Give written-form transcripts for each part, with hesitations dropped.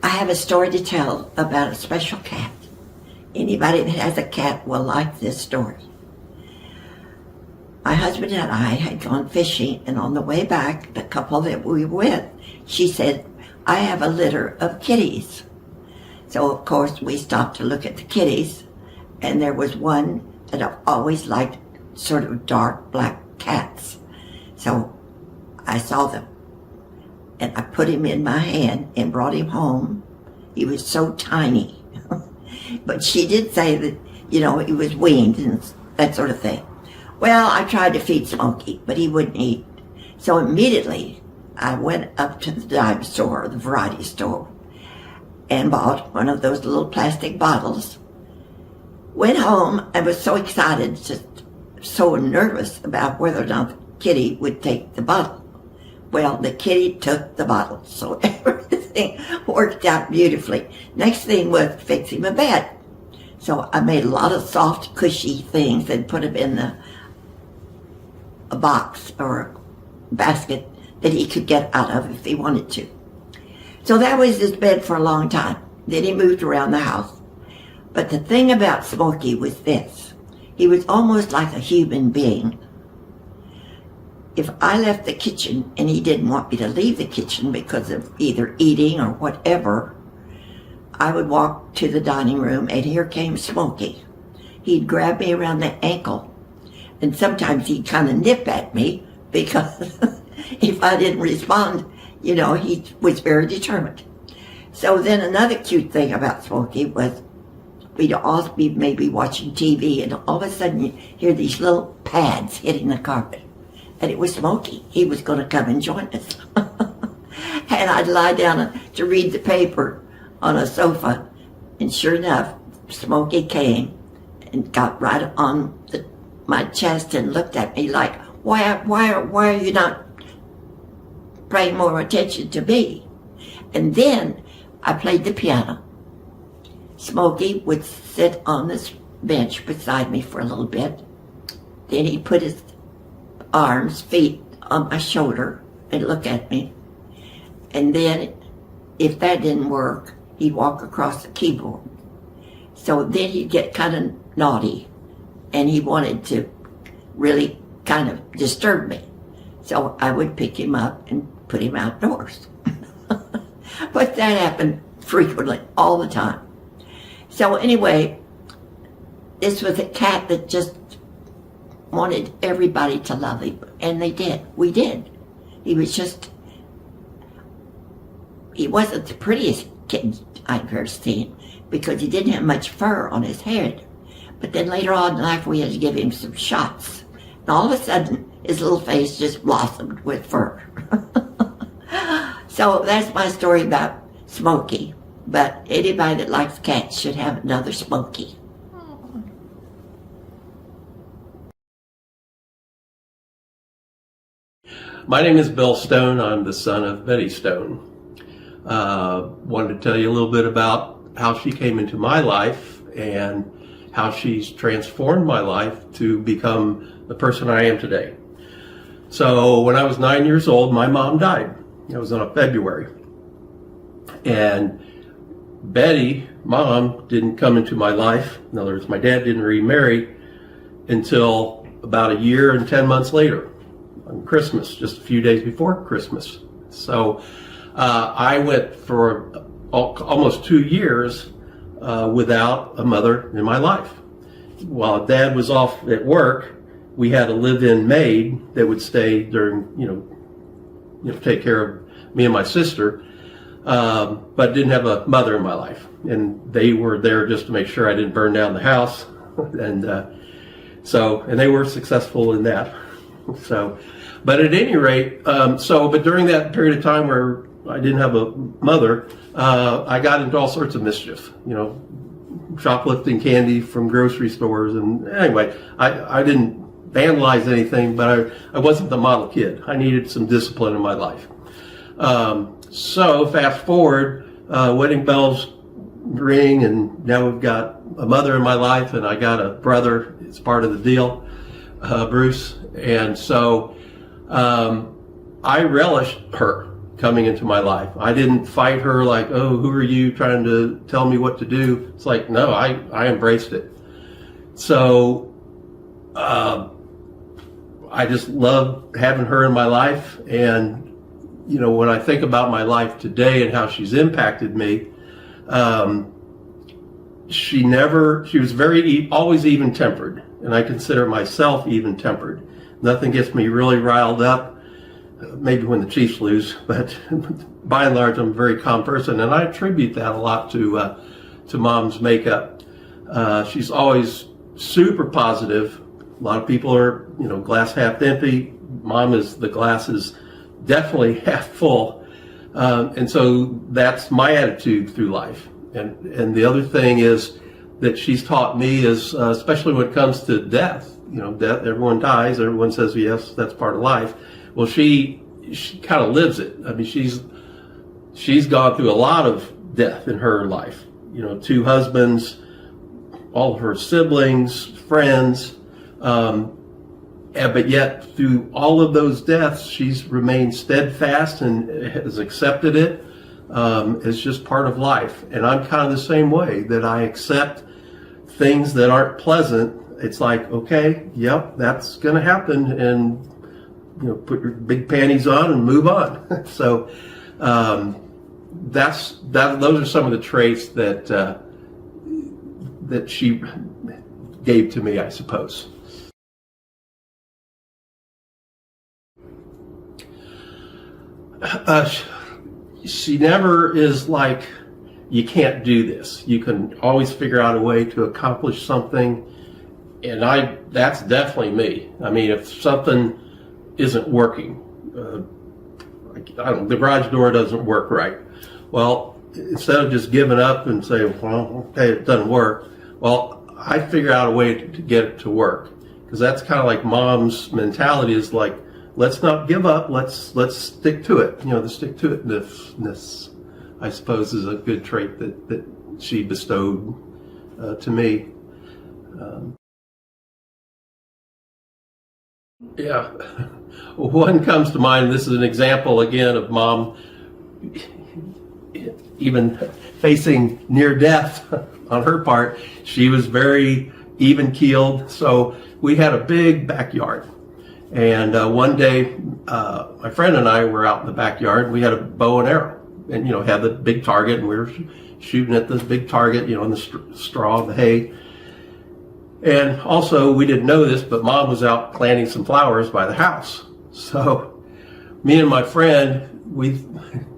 I have a story to tell about a special cat. Anybody that has a cat will like this story. My husband and I had gone fishing, and on the way back, the couple that we were with, she said, "I have a litter of kitties." So of course we stopped to look at the kitties, and there was one that I've always liked, sort of dark black cats. So I saw them, and I put him in my hand and brought him home. He was so tiny. But she did say that, he was weaned and that sort of thing. Well, I tried to feed Smokey, but he wouldn't eat. So immediately I went up to the dime store, the variety store, and bought one of those little plastic bottles. Went home and was so excited, just so nervous about whether or not the kitty would take the bottle. Well, the kitty took the bottle, so everything worked out beautifully. Next thing was fix him a bed. So I made a lot of soft, cushy things and put them in a box or a basket that he could get out of if he wanted to. So that was his bed for a long time. Then he moved around the house. But the thing about Smokey was this. He was almost like a human being. If I left the kitchen and he didn't want me to leave the kitchen because of either eating or whatever, I would walk to the dining room, and here came Smokey. He'd grab me around the ankle, and sometimes he'd kind of nip at me because if I didn't respond, he was very determined. So then another cute thing about Smokey was we'd all be maybe watching TV, and all of a sudden you hear these little pads hitting the carpet. And it was Smokey. He was going to come and join us. And I'd lie down to read the paper on a sofa. And sure enough, Smokey came and got right on my chest and looked at me like, why are you not paying more attention to me? And then I played the piano. Smokey would sit on this bench beside me for a little bit. Then he'd put his feet on my shoulder and look at me. And then if that didn't work, he'd walk across the keyboard. So then he'd get kind of naughty, and he wanted to really kind of disturb me. So I would pick him up and put him outdoors. But that happened frequently, all the time. So anyway, this was a cat that just wanted everybody to love him, and they did. We did. He wasn't the prettiest kitten I've ever seen because he didn't have much fur on his head. But then later on in life, we had to give him some shots. And all of a sudden, his little face just blossomed with fur. So that's my story about Smokey. But anybody that likes cats should have another Smokey. My name is Bill Stone. I'm the son of Betty Stone. Wanted to tell you a little bit about how she came into my life and how she's transformed my life to become the person I am today. So when I was 9 years old, my mom died. It was in February. And Betty, mom, didn't come into my life. In other words, my dad didn't remarry until about a year and 10 months later. On Christmas, just a few days before Christmas. So I went for almost 2 years without a mother in my life. While Dad was off at work, we had a live-in maid that would stay during, take care of me and my sister, but didn't have a mother in my life. And they were there just to make sure I didn't burn down the house. And and they were successful in that. So, but at any rate, but during that period of time where I didn't have a mother, I got into all sorts of mischief, shoplifting candy from grocery stores. And anyway, I didn't vandalize anything, but I wasn't the model kid. I needed some discipline in my life. So fast forward, wedding bells ring, and now we've got a mother in my life, and I got a brother. It's part of the deal, Bruce. And so I relished her coming into my life. I didn't fight her like, oh, who are you trying to tell me what to do? It's like, no, I embraced it. So I just love having her in my life. And, when I think about my life today and how she's impacted me, she was always even-tempered. And I consider myself even-tempered. Nothing gets me really riled up, maybe when the Chiefs lose, but by and large, I'm a very calm person. And I attribute that a lot to Mom's makeup. She's always super positive. A lot of people are, glass half empty. The glass is definitely half full. And so that's my attitude through life. And the other thing is that she's taught me is, especially when it comes to death, death, everyone dies. Everyone says, yes, that's part of life. Well, she kind of lives it. I mean, she's gone through a lot of death in her life. 2 husbands, all of her siblings, friends, but yet through all of those deaths, she's remained steadfast and has accepted it as just part of life. And I'm kind of the same way, that I accept things that aren't pleasant. It's like, okay, yep, that's going to happen, and put your big panties on and move on. So those are some of the traits that she gave to me, I suppose. She never is like, you can't do this. You can always figure out a way to accomplish something. And that's definitely me. I mean, if something isn't working, the garage door doesn't work right. Well, instead of just giving up and saying, well, okay, it doesn't work, well, I figure out a way to get it to work. Because that's kind of like Mom's mentality, is like, let's not give up, let's stick to it. The stick-to-itiveness, I suppose, is a good trait that she bestowed to me. Yeah, one comes to mind. This is an example again of Mom even facing near death on her part. She was very even-keeled. So we had a big backyard, and one day my friend and I were out in the backyard. We had a bow and arrow, and had the big target, and we were shooting at this big target, in the straw, the hay. And also, we didn't know this, but Mom was out planting some flowers by the house. So me and my friend,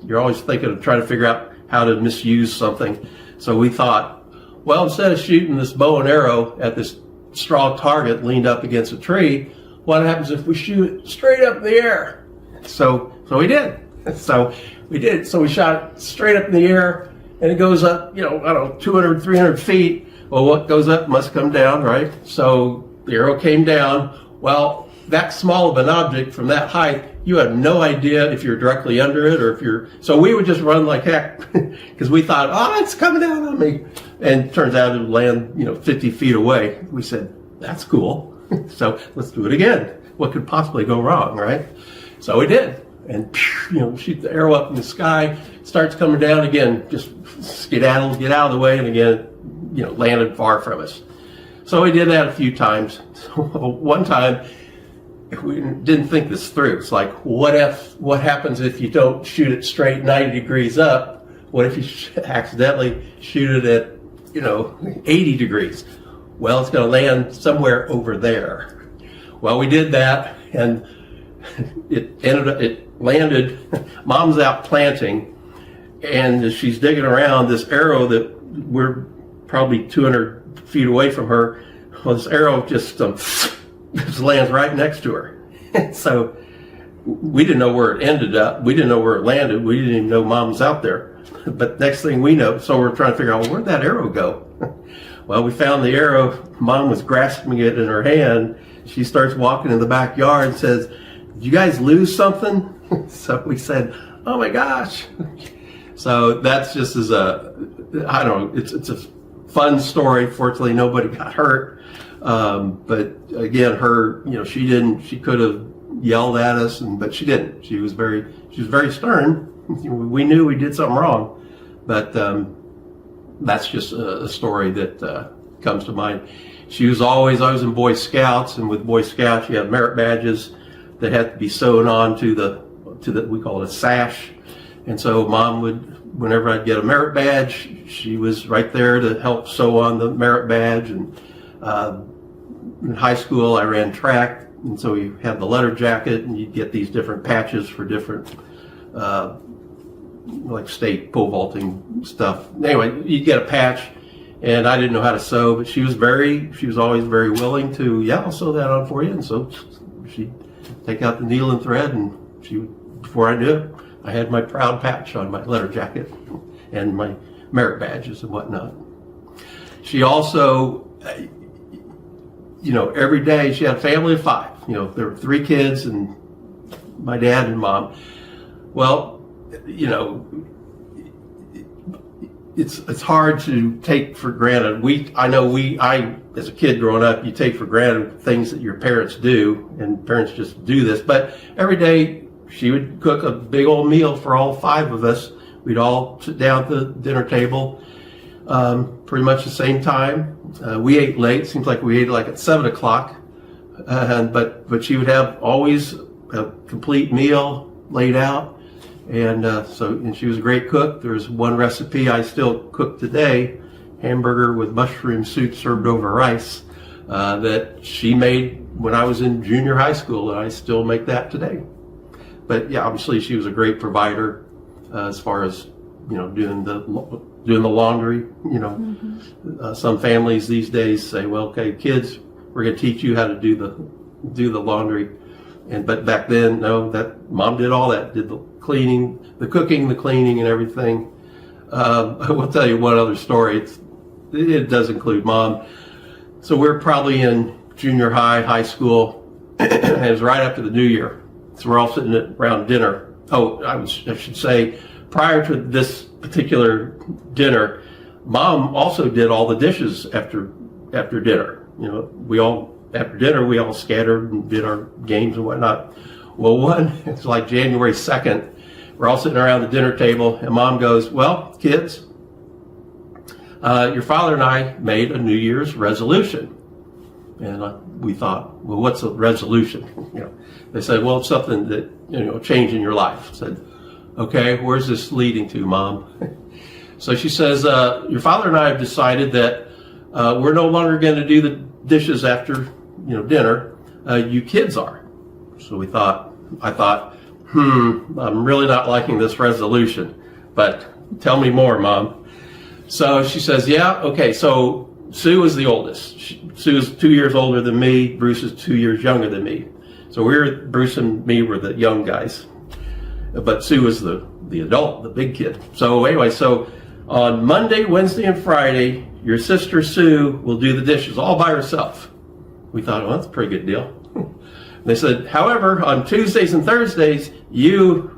you're always thinking of trying to figure out how to misuse something. So we thought, well, instead of shooting this bow and arrow at this straw target leaned up against a tree, what happens if we shoot it straight up in the air? So we did. So we shot it straight up in the air, and it goes up, 200, 300 feet. Well, what goes up must come down, right? So the arrow came down. Well, that small of an object from that height, you have no idea if you're directly under it or if you're... So we would just run like heck because we thought, oh, it's coming down on me. And it turns out it would land, 50 feet away. We said, that's cool. So let's do it again. What could possibly go wrong, right? So we did. And, shoot the arrow up in the sky, starts coming down again, just skedaddle, get out of the way, and again, landed far from us. So we did that a few times. So one time, we didn't think this through. It's like, what happens if you don't shoot it straight 90 degrees up? What if you accidentally shoot it at 80 degrees. Well, it's going to land somewhere over there. Well, we did that, and it landed. Mom's out planting, and as she's digging around, this arrow that we're probably 200 feet away from her, well, this arrow just lands right next to her. So we didn't know where it ended up. We didn't know where it landed. We didn't even know Mom was out there. But next thing we know, so we're trying to figure out, well, where'd that arrow go? Well, we found the arrow. Mom was grasping it in her hand. She starts walking in the backyard and says, "Did you guys lose something?" So we said, "Oh my gosh." So that's just as I don't know, it's a fun story. Fortunately, nobody got hurt. But again, she could have yelled at us, but she didn't. She was very stern. We knew we did something wrong, but that's just a story that comes to mind. I was in Boy Scouts, and with Boy Scouts you have merit badges that had to be sewn on to the we call it a sash. And so Mom would, whenever I'd get a merit badge, she was right there to help sew on the merit badge. And in high school I ran track, and so you had the letter jacket, and you'd get these different patches for different like state pole vaulting stuff. Anyway, you'd get a patch, and I didn't know how to sew, but she was always very willing to, yeah, I'll sew that on for you. And so she'd take out the needle and thread, and before I knew it, I had my proud patch on my letter jacket and my merit badges and whatnot. She also, every day she had a family of 5. There were 3 kids and my dad and Mom. Well, it's hard to take for granted. I as a kid growing up, you take for granted things that your parents do, and parents just do this. But every day she would cook a big old meal for all 5 of us. We'd all sit down at the dinner table, pretty much the same time. We ate late. Seems like we ate like at 7 o'clock. But she would have always a complete meal laid out. And she was a great cook. There's one recipe I still cook today, hamburger with mushroom soup served over rice, that she made when I was in junior high school, and I still make that today. But yeah, obviously she was a great provider as far as doing the laundry. Some families these days say, "Well, okay, kids, we're going to teach you how to do the laundry." But back then, no, that Mom did all that, did the cleaning, the cooking, the cleaning, and everything. I will tell you one other story. It does include Mom. So we're probably in junior high school, and it was right after the New Year. So we're all sitting around dinner. I should say, prior to this particular dinner, Mom also did all the dishes after dinner. After dinner, we all scattered and did our games and whatnot. Well, it's like January 2nd. We're all sitting around the dinner table, and Mom goes, "Well, kids, your father and I made a New Year's resolution." And we thought, well, what's a resolution? They said, well, it's something that, change in your life. I said, okay, where's this leading to, Mom? So she says, your father and I have decided that we're no longer going to do the dishes after dinner. You kids are. So I thought, I'm really not liking this resolution, but tell me more, Mom. So she says, yeah, okay, so Sue is the oldest. Sue is 2 years older than me. Bruce is 2 years younger than me. So Bruce and me were the young guys, but Sue was the adult, the big kid. So anyway, on Monday, Wednesday, and Friday, your sister Sue will do the dishes all by herself. We thought, well, that's a pretty good deal. They said, however, on Tuesdays and Thursdays, you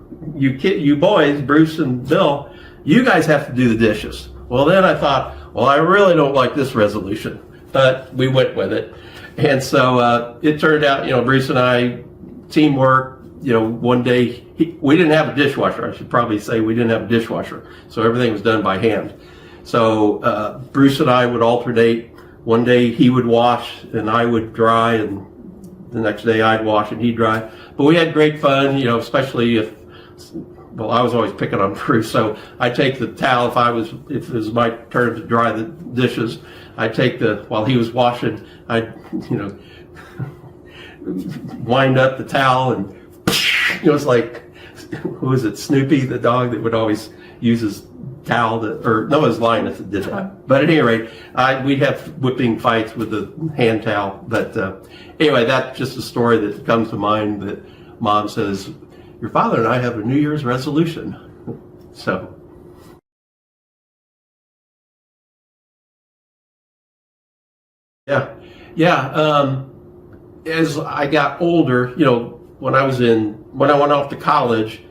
boys, Bruce and Bill, you guys have to do the dishes. Well, then I thought, well, I really don't like this resolution, but we went with it. And so it turned out, Bruce and I, teamwork, one day, we didn't have a dishwasher. I should probably say we didn't have a dishwasher. So everything was done by hand. So Bruce and I would alternate. One day he would wash and I would dry, and the next day I'd wash and he'd dry. But we had great fun, especially if well, I was always picking on Bruce, so I take the towel if it was my turn to dry the dishes, I take while he was washing, I, wind up the towel and, it was like, who was it, Snoopy, the dog that would always use his towel, or no, it was Linus that did that. But at any rate, we'd have whipping fights with the hand towel. But anyway, that's just a story that comes to mind that Mom says, your father and I have a New Year's resolution. So. Yeah. As I got older, when I went off to college,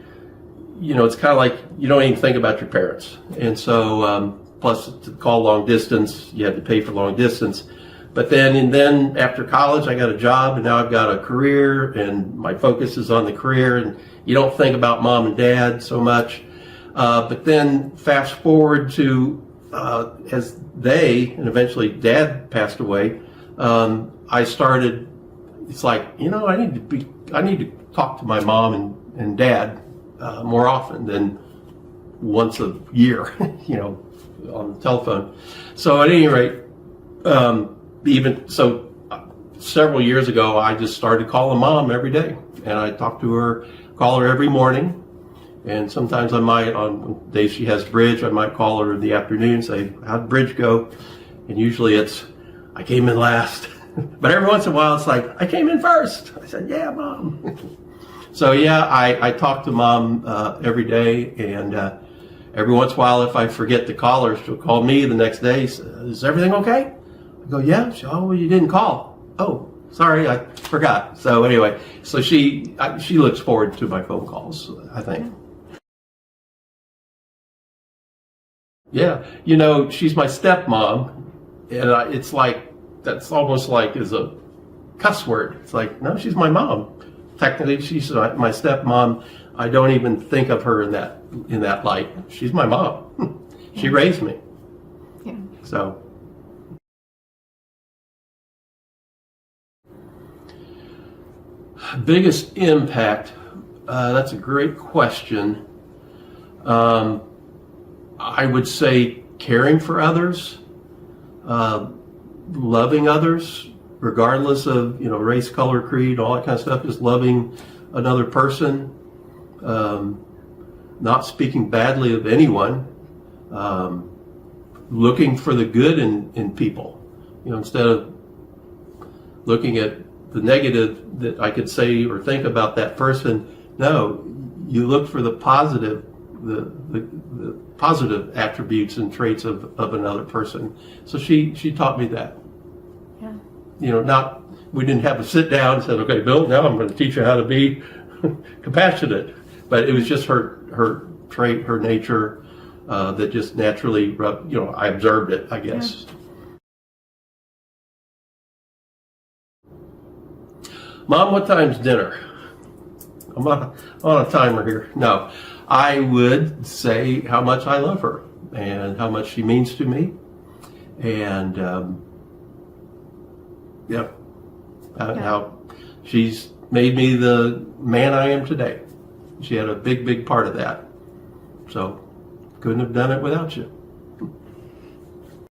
it's kind of like you don't even think about your parents. And so, plus to call long distance, you had to pay for long distance. But then after college, I got a job, and now I've got a career, and my focus is on the career, and you don't think about mom and dad so much. But then fast forward to as and eventually dad passed away, I started, it's like, I need to talk to my mom and dad more often than once a year, on the telephone. So at any rate, several years ago, I just started calling Mom every day, and I call her every morning, and sometimes I might, on days she has bridge, I might call her in the afternoon and say, how'd bridge go? And usually it's, I came in last. But every once in a while, it's like, I came in first. I said, yeah, Mom. So yeah, I talk to Mom every day, and every once in a while, if I forget to call her, she'll call me the next day. Is everything okay? I go, yeah. Well, you didn't call. Oh, sorry, I forgot. So anyway, so she looks forward to my phone calls, I think. Yeah, she's my stepmom, and it's like, that's almost like is a cuss word. It's like, no, she's my mom. Technically, she's my stepmom. I don't even think of her in that light. She's my mom. She raised me. Yeah. So. Biggest impact, that's a great question. I would say caring for others, loving others, regardless of, race, color, creed, all that kind of stuff, just loving another person, not speaking badly of anyone, looking for the good in people, instead of looking at the negative that I could say or think about that person. No, you look for the positive, the positive attributes and traits of another person. So she taught me that. Yeah. We didn't have to sit down and say, okay, Bill, now I'm going to teach you how to be compassionate. But it was just her trait, her nature, that just naturally, I observed it, I guess. Yeah. Mom, what time's dinner? I'm on a timer here. No, I would say how much I love her and how much she means to me. And, how she's made me the man I am today. She had a big, big part of that. So couldn't have done it without you.